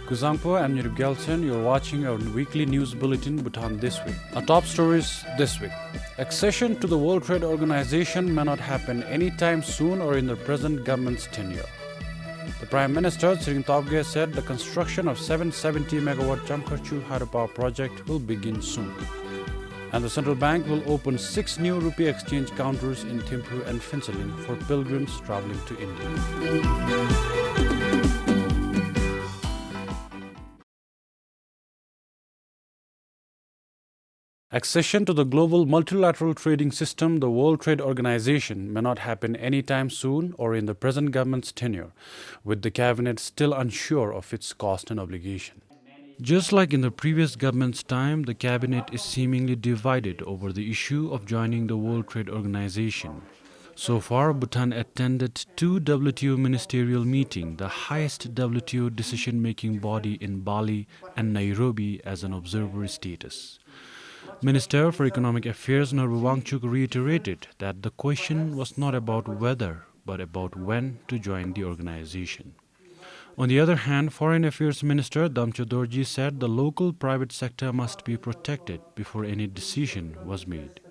Kuzangpo, I'm Nirib Gelson. You're watching our weekly news bulletin, Bhutan This Week. Our top stories this week. Accession to the World Trade Organization may not happen anytime soon or in the present government's tenure. The Prime Minister, Tobgay, said the construction of 770 megawatt Chamku hydropower project will begin soon. And the central bank will open 6 new Rupee exchange counters in Thimphu and Phinsalin for pilgrims traveling to India. Accession to the global multilateral trading system, the World Trade Organization, may not happen anytime soon or in the present government's tenure, with the cabinet still unsure of its cost and obligation. Just like in the previous government's time, the cabinet is seemingly divided over the issue of joining the World Trade Organization. So far, Bhutan attended 2 WTO ministerial meetings, the highest WTO decision-making body in Bali and Nairobi, as an observer status. Minister for Economic Affairs Wangchuk reiterated that the question was not about whether, but about when to join the organization. On the other hand, Foreign Affairs Minister Damcho Dorji said the local private sector must be protected before any decision was made.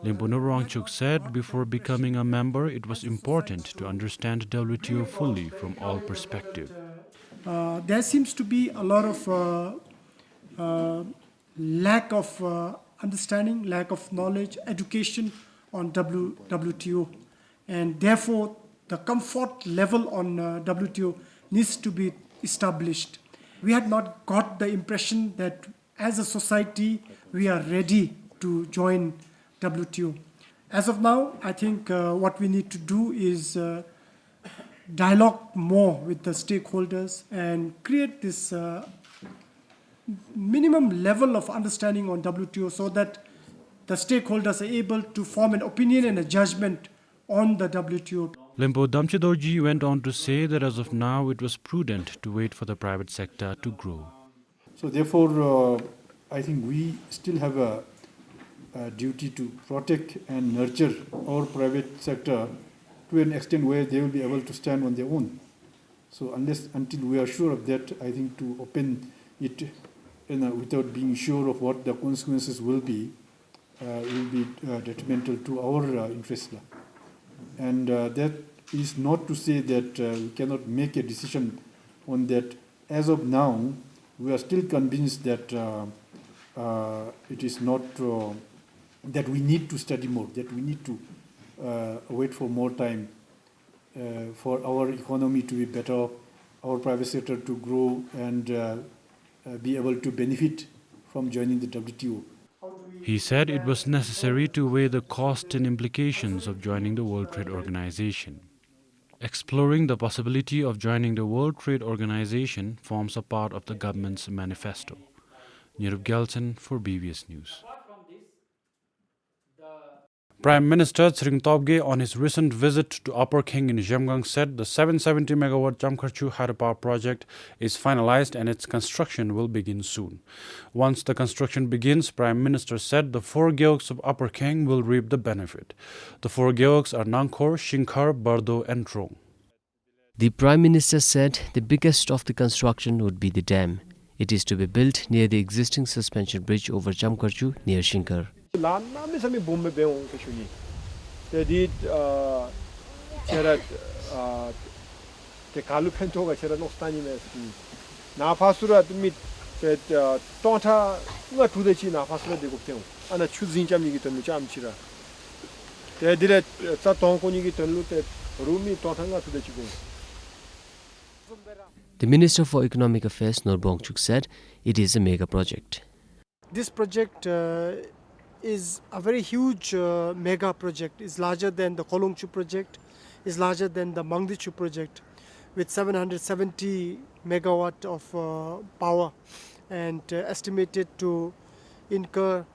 Limpo Wangchuk said before becoming a member, it was important to understand WTO fully from all perspectives. There seems to be a lot of lack of understanding, lack of knowledge, education on WTO, and therefore the comfort level on WTO needs to be established. We had not got the impression that as a society we are ready to join WTO. As of now, I think what we need to do is dialogue more with the stakeholders and create this minimum level of understanding on WTO so that the stakeholders are able to form an opinion and a judgment on the WTO. Limpo Damchidorji went on to say that as of now it was prudent to wait for the private sector to grow. So therefore, I think we still have a duty to protect and nurture our private sector to an extent where they will be able to stand on their own. So until we are sure of that, I think to open it without being sure of what the consequences will be detrimental to our interests. And that is not to say that we cannot make a decision on that. As of now, we are still convinced that it is not that we need to study more, that we need to wait for more time for our economy to be better, our private sector to grow and be able to benefit from joining the WTO. He said it was necessary to weigh the cost and implications of joining the World Trade Organization. Exploring the possibility of joining the World Trade Organization forms a part of the government's manifesto. Nirib Gelson for BBS News. Prime Minister Tobgay, on his recent visit to Upper King in Jamgang, said the 770 megawatt Chamku hydropower project is finalized and its construction will begin soon. Once the construction begins, Prime Minister said the 4 geoks of Upper King will reap the benefit. The 4 geoks are Nangkhor, Shinkar, Bardo and Trong. The Prime Minister said the biggest of the construction would be the dam. It is to be built near the existing suspension bridge over Chamku near Shinkar. The Minister for Economic Affairs Wangchuk said it is a mega project. This project is a very huge mega project. It's larger than the Kolongchu project, is larger than the Mangdichu project, with 770 megawatt of power and estimated to incur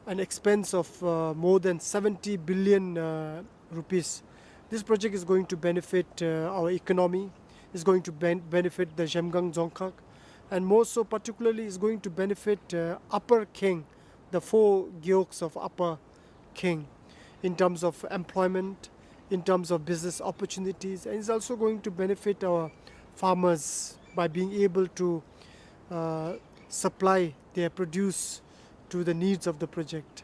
an expense of more than 70 billion rupees. This project is going to benefit our economy, is going to benefit the Jamgang Dzongkhag, and more so particularly is going to benefit Upper King, the 4 gyoks of Upper King, in terms of employment, in terms of business opportunities, and it's also going to benefit our farmers by being able to supply their produce to the needs of the project.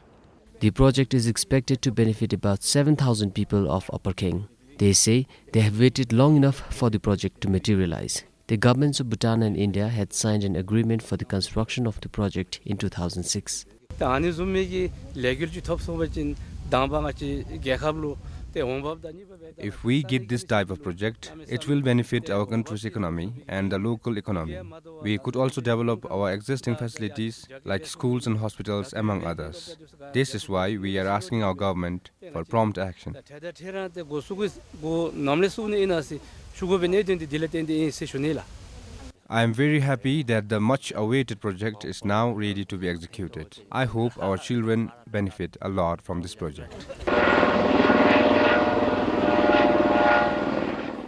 The project is expected to benefit about 7,000 people of Upper King. They say they have waited long enough for the project to materialize. The governments of Bhutan and India had signed an agreement for the construction of the project in 2006. If we get this type of project, it will benefit our country's economy and the local economy. We could also develop our existing facilities like schools and hospitals, among others. This is why we are asking our government for prompt action. I am very happy that the much-awaited project is now ready to be executed. I hope our children benefit a lot from this project.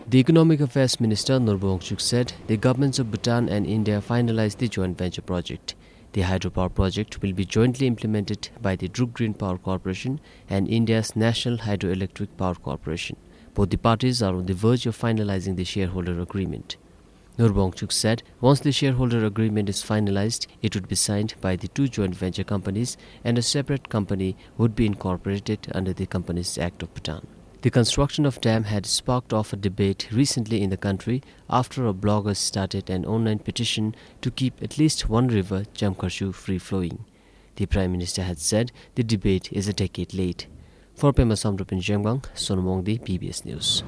The Economic Affairs Minister Nurbongchuk said the governments of Bhutan and India finalized the joint venture project. The hydropower project will be jointly implemented by the Druk Green Power Corporation and India's National Hydroelectric Power Corporation. Both the parties are on the verge of finalizing the shareholder agreement. Nurbongchuk said once the shareholder agreement is finalized, it would be signed by the two joint venture companies and a separate company would be incorporated under the Companies Act of Bhutan. The construction of dam had sparked off a debate recently in the country after a blogger started an online petition to keep at least one river, Chamku, free-flowing. The Prime Minister had said the debate is a decade late. For Pema Samrup in Jamgang, Sonamongdi, PBS News.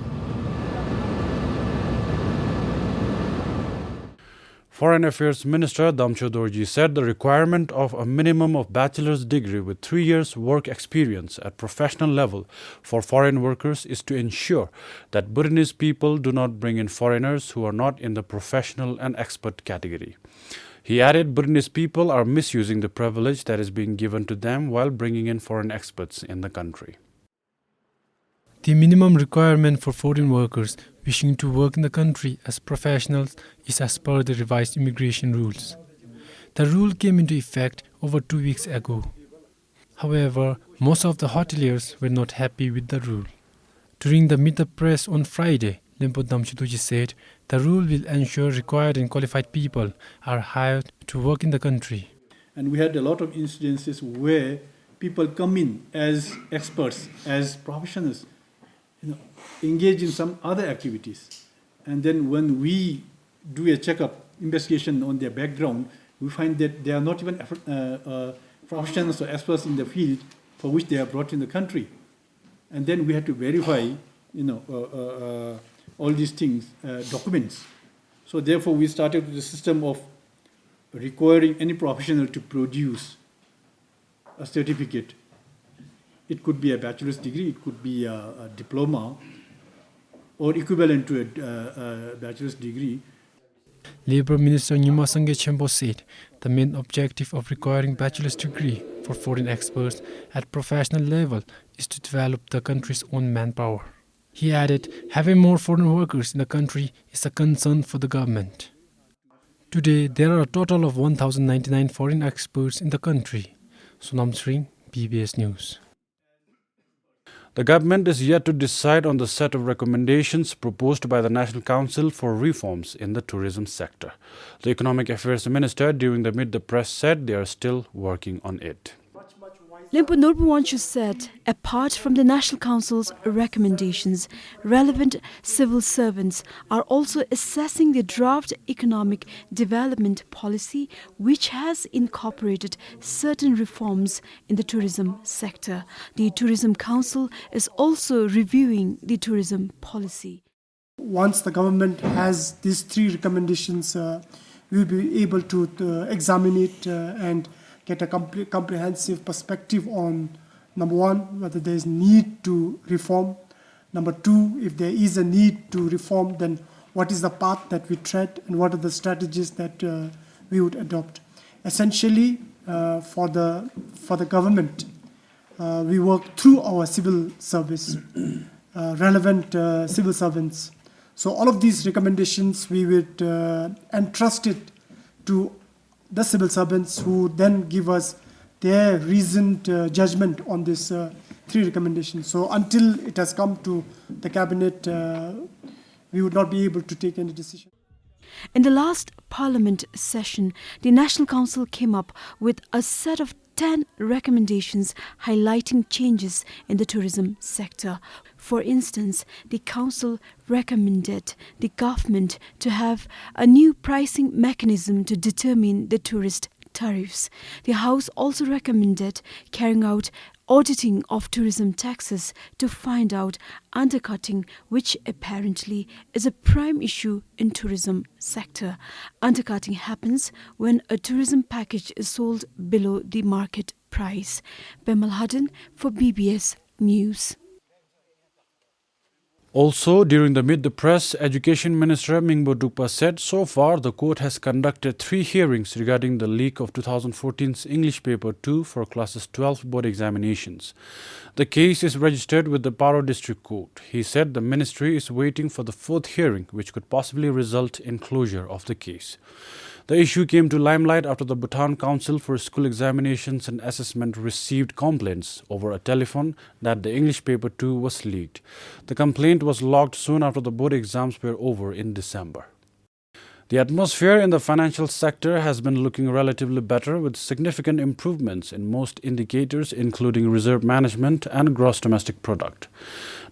Foreign Affairs Minister Damcho Dorji said the requirement of a minimum of bachelor's degree with 3 years work experience at professional level for foreign workers is to ensure that Bhutanese people do not bring in foreigners who are not in the professional and expert category. He added Bhutanese people are misusing the privilege that is being given to them while bringing in foreign experts in the country. The minimum requirement for foreign workers wishing to work in the country as professionals is as per the revised immigration rules. The rule came into effect over 2 weeks ago. However, most of the hoteliers were not happy with the rule. During the Meet the Press on Friday, Limpo Damchutuji said the rule will ensure required and qualified people are hired to work in the country. And we had a lot of incidences where people come in as experts, as professionals, engage in some other activities. And then when we do a checkup, investigation on their background, we find that they are not even professionals or experts in the field for which they are brought in the country. And then we had to verify, all these things, documents. So therefore, we started with the system of requiring any professional to produce a certificate. It could be a bachelor's degree, it could be a diploma, or equivalent to a bachelor's degree. Labour Minister Nyuma Sangye Chembo said the main objective of requiring bachelor's degree for foreign experts at professional level is to develop the country's own manpower. He added, having more foreign workers in the country is a concern for the government. Today, there are a total of 1,099 foreign experts in the country. Sonam Sring, PBS News. The government is yet to decide on the set of recommendations proposed by the National Council for reforms in the tourism sector. The Economic Affairs Minister during the Meet the Press said they are still working on it. Limpo Norbuwanshu said, apart from the National Council's recommendations, relevant civil servants are also assessing the draft economic development policy, which has incorporated certain reforms in the tourism sector. The Tourism Council is also reviewing the tourism policy. Once the government has these 3 recommendations, we will be able to examine it and get a comprehensive perspective on, number 1, whether there is need to reform. Number 2, if there is a need to reform, then what is the path that we tread and what are the strategies that we would adopt. Essentially, for the government, we work through our civil service, relevant civil servants. So all of these recommendations, we would entrust it to the civil servants who then give us their reasoned judgment on these 3 recommendations. So until it has come to the cabinet, we would not be able to take any decision. In the last Parliament session, the National Council came up with a set of 10 recommendations highlighting changes in the tourism sector. For instance, the Council recommended the government to have a new pricing mechanism to determine the tourist tariffs. The House also recommended carrying out auditing of tourism taxes to find out undercutting, which apparently is a prime issue in tourism sector. Undercutting happens when a tourism package is sold below the market price. Bemal Hudden for BBS News. Also, during the Meet the Press, Education Minister Mingbo Dukpa said so far the court has conducted 3 hearings regarding the leak of 2014's English Paper 2 for classes 12 board examinations. The case is registered with the Paro District Court. He said the ministry is waiting for the 4th hearing, which could possibly result in closure of the case. The issue came to limelight after the Bhutan Council for School Examinations and Assessment received complaints over a telephone that the English Paper 2 was leaked. The complaint was logged soon after the board exams were over in December. The atmosphere in the financial sector has been looking relatively better, with significant improvements in most indicators including reserve management and gross domestic product.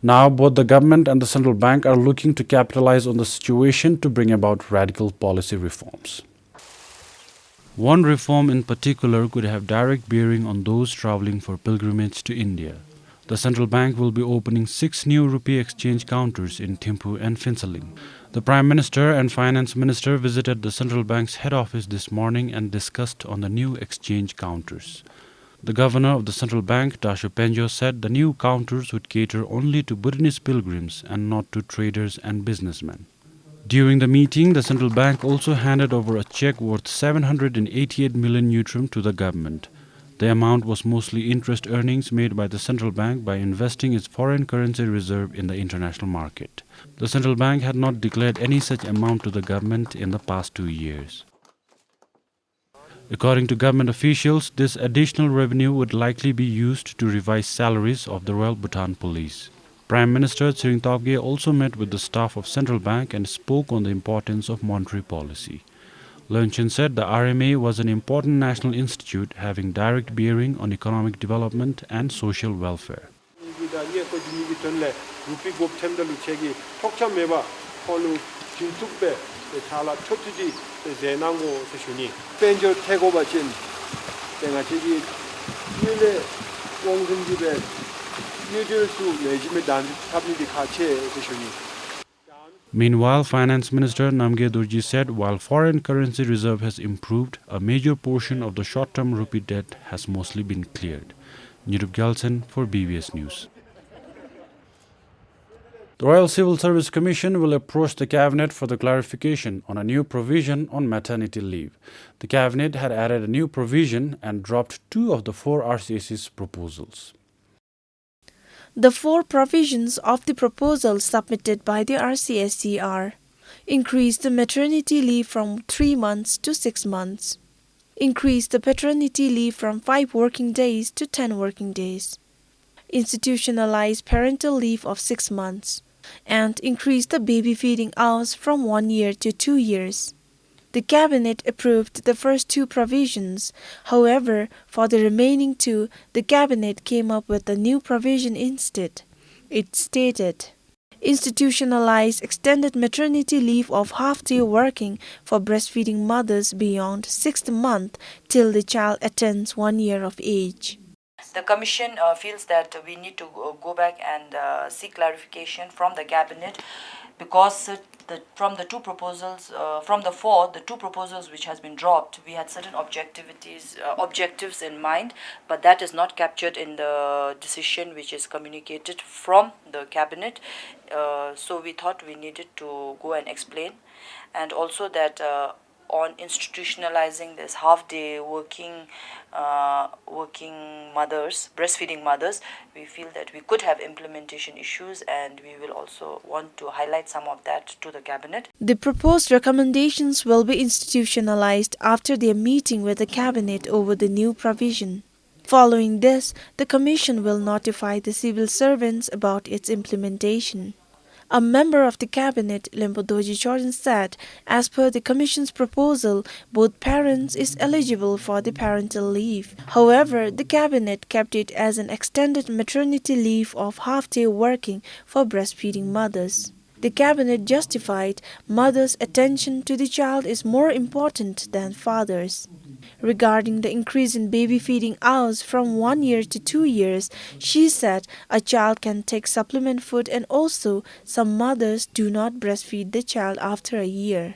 Now both the government and the central bank are looking to capitalize on the situation to bring about radical policy reforms. One reform in particular could have direct bearing on those travelling for pilgrimage to India. The central bank will be opening 6 new rupee exchange counters in Thimphu and Phinsaling. The Prime Minister and Finance Minister visited the central bank's head office this morning and discussed on the new exchange counters. The governor of the central bank, Dasho Penjo, said the new counters would cater only to Bhutanese pilgrims and not to traders and businessmen. During the meeting, the central bank also handed over a cheque worth 788 million neutrum to the government. The amount was mostly interest earnings made by the central bank by investing its foreign currency reserve in the international market. The central bank had not declared any such amount to the government in the past 2 years. According to government officials, this additional revenue would likely be used to revise salaries of the Royal Bhutan Police. Prime Minister Tsering Tobgay also met with the staff of Central Bank and spoke on the importance of monetary policy. Luncheon said the RMA was an important national institute having direct bearing on economic development and social welfare. Meanwhile, Finance Minister Namgye Dorji said while foreign currency reserve has improved, a major portion of the short-term rupee debt has mostly been cleared. Nirup Galsen for BBS News. The Royal Civil Service Commission will approach the Cabinet for the clarification on a new provision on maternity leave. The Cabinet had added a new provision and dropped 2 of the 4 RCS's proposals. The 4 provisions of the proposal submitted by the RCSC are: increase the maternity leave from 3 months to 6 months, increase the paternity leave from 5 working days to 10 working days, institutionalize parental leave of 6 months, and increase the baby feeding hours from 1 year to 2 years. The Cabinet approved the first 2 provisions. However, for the remaining 2, the Cabinet came up with a new provision instead. It stated, institutionalize extended maternity leave of half-day working for breastfeeding mothers beyond 6th month till the child attains 1 year of age. The Commission feels that we need to go back and seek clarification from the Cabinet, because from the 2 proposals, from the 4, the 2 proposals which has been dropped, we had certain objectives in mind, but that is not captured in the decision which is communicated from the Cabinet. So we thought we needed to go and explain, and also that on institutionalizing this half-day working mothers, breastfeeding mothers, we feel that we could have implementation issues, and we will also want to highlight some of that to the Cabinet. The proposed recommendations will be institutionalized after their meeting with the Cabinet over the new provision. Following this, the Commission will notify the civil servants about its implementation. A member of the cabinet, Lempodoji Jordan, said, as per the Commission's proposal, both parents is eligible for the parental leave. However, the cabinet kept it as an extended maternity leave of half-day working for breastfeeding mothers. The cabinet justified mothers' attention to the child is more important than fathers. Regarding the increase in baby feeding hours from 1 year to 2 years, she said a child can take supplement food and also some mothers do not breastfeed the child after a year.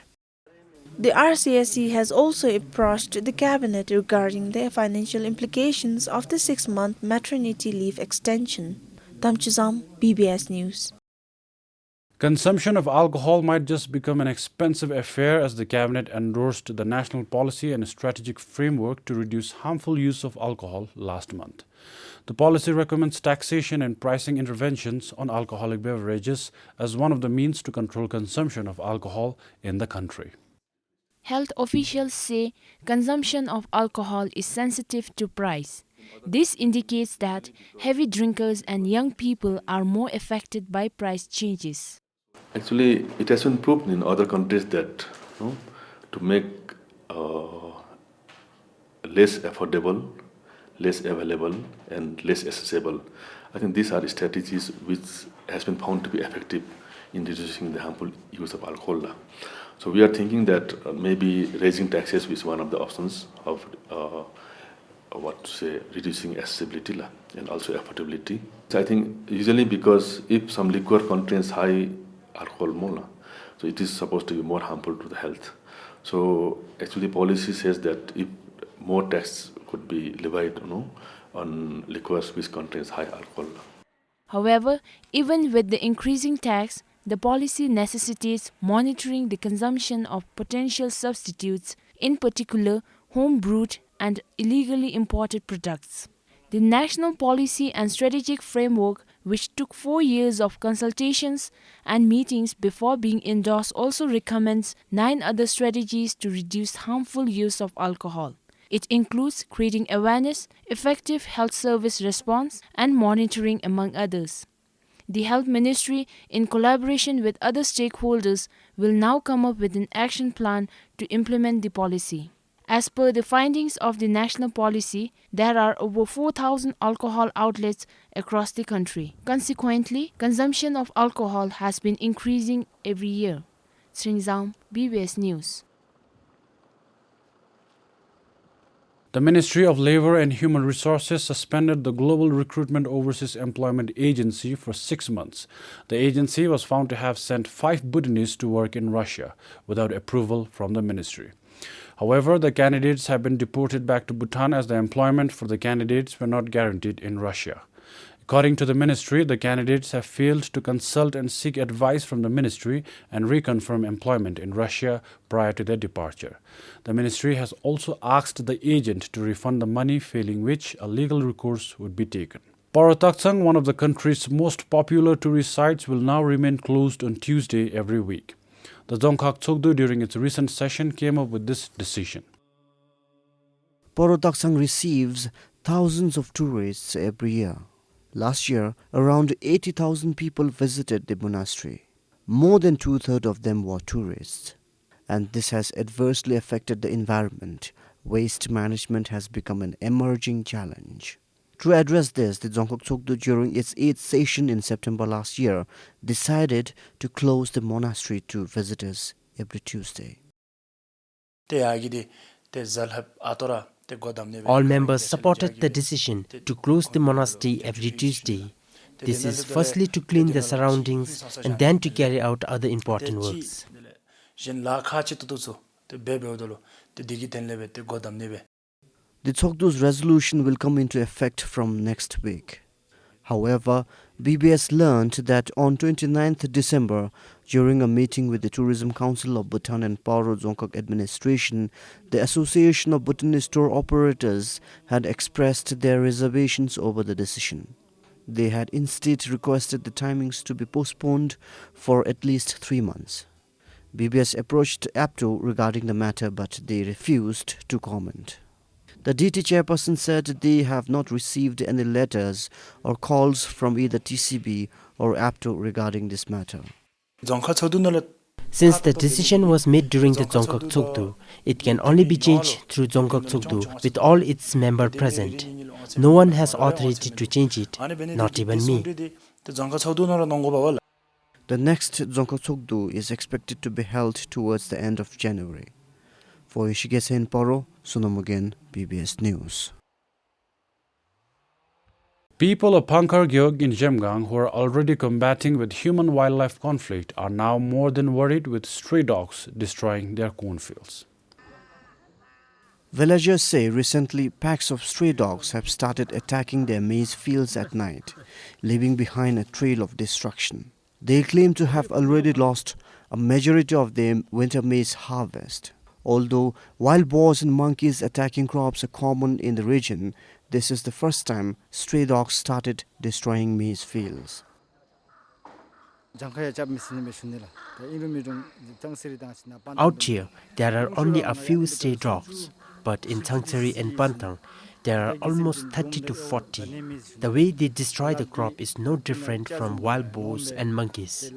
The RCSE has also approached the cabinet regarding the financial implications of the 6-month maternity leave extension. Tamchizam, BBS News. Consumption of alcohol might just become an expensive affair as the cabinet endorsed the national policy and strategic framework to reduce harmful use of alcohol last month. The policy recommends taxation and pricing interventions on alcoholic beverages as one of the means to control consumption of alcohol in the country. Health officials say consumption of alcohol is sensitive to price. This indicates that heavy drinkers and young people are more affected by price changes. Actually, it has been proved in other countries that to make less affordable, less available, and less accessible, I think these are strategies which has been found to be effective in reducing the harmful use of alcohol. So we are thinking that maybe raising taxes is one of the options of reducing accessibility and also affordability. So I think usually because if some liquor contains high alcohol, so it is supposed to be more harmful to the health. So actually policy says that if more tax could be levied on liquors which contains high alcohol. However, even with the increasing tax, the policy necessitates monitoring the consumption of potential substitutes, in particular home-brewed and illegally imported products. The National Policy and Strategic Framework, which took 4 years of consultations and meetings before being endorsed, also recommends 9 other strategies to reduce harmful use of alcohol. It includes creating awareness, effective health service response, and monitoring, among others. The Health Ministry, in collaboration with other stakeholders, will now come up with an action plan to implement the policy. As per the findings of the national policy, there are over 4,000 alcohol outlets across the country. Consequently, consumption of alcohol has been increasing every year. Sringzam, BBS News. The Ministry of Labour and Human Resources suspended the Global Recruitment Overseas Employment Agency for 6 months. The agency was found to have sent 5 Bhutanese to work in Russia without approval from the ministry. However, the candidates have been deported back to Bhutan as the employment for the candidates were not guaranteed in Russia. According to the ministry, the candidates have failed to consult and seek advice from the ministry and reconfirm employment in Russia prior to their departure. The ministry has also asked the agent to refund the money, failing which a legal recourse would be taken. Paro, one of the country's most popular tourist sites, will now remain closed on Tuesday every week. The Dzongkhag Tsogdu during its recent session came up with this decision. Paro receives thousands of tourists every year. Last year, around 80,000 people visited the monastery. More than 2/3 of them were tourists. And this has adversely affected the environment. Waste management has become an emerging challenge. To address this, the Dzongkhag Tsogdu during its 8th session in September last year decided to close the monastery to visitors every Tuesday. All members supported the decision to close the monastery every Tuesday. This is firstly to clean the surroundings and then to carry out other important works. The Tsogdu's resolution will come into effect from next week. However, BBS learned that on 29th December, during a meeting with the Tourism Council of Bhutan and Paro Dzongkhag administration, the Association of Bhutanese Tour Operators had expressed their reservations over the decision. They had instead requested the timings to be postponed for at least 3 months. BBS approached APTO regarding the matter, but they refused to comment. The DT chairperson said they have not received any letters or calls from either TCB or APTO regarding this matter. Since the decision was made during the Dzongkhag Tsogdu, it can only be changed through Dzongkhag Tsogdu with all its members present. No one has authority to change it, not even me. The next Dzongkhag Tsogdu is expected to be held towards the end of January. For Ishigese in Paro, Sunamugen, PBS News. People of Pankar Gyog in Jemgang, who are already combating with human-wildlife conflict, are now more than worried with stray dogs destroying their cornfields. Villagers say recently packs of stray dogs have started attacking their maize fields at night, leaving behind a trail of destruction. They claim to have already lost a majority of their winter maize harvest. Although wild boars and monkeys attacking crops are common in the region, this is the first time stray dogs started destroying maize fields. Out here, there are only a few stray dogs, but in Changsari and Pantang, there are almost 30 to 40. The way they destroy the crop is no different from wild boars and monkeys.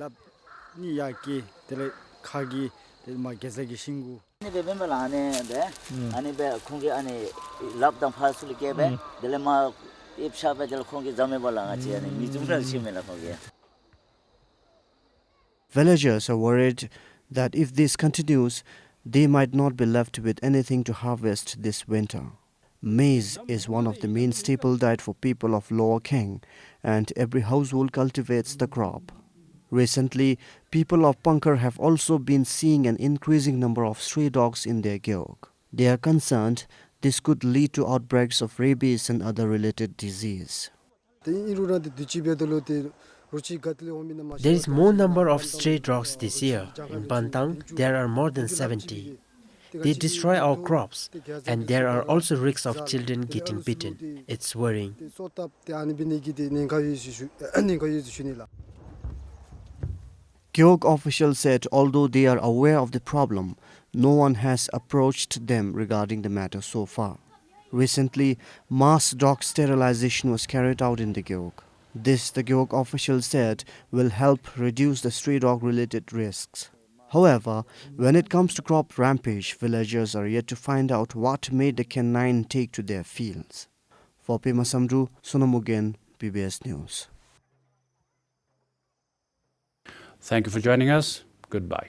Villagers are worried that if this continues, they might not be left with anything to harvest this winter. Maize is one of the main staple diet for people of Lower Keng, and every household cultivates the crop. Recently, people of Pankar have also been seeing an increasing number of stray dogs in their gyog. They are concerned this could lead to outbreaks of rabies and other related disease. There is more number of stray dogs this year. In Pantang, there are more than 70. They destroy our crops, and there are also risks of children getting bitten. It's worrying. Gyog officials said although they are aware of the problem, no one has approached them regarding the matter so far. Recently, mass dog sterilization was carried out in the Gyog. This, the Gyog officials said, will help reduce the stray dog-related risks. However, when it comes to crop rampage, villagers are yet to find out what made the canine take to their fields. For Pema Samdru, Sonamugen, PBS News. Thank you for joining us. Goodbye.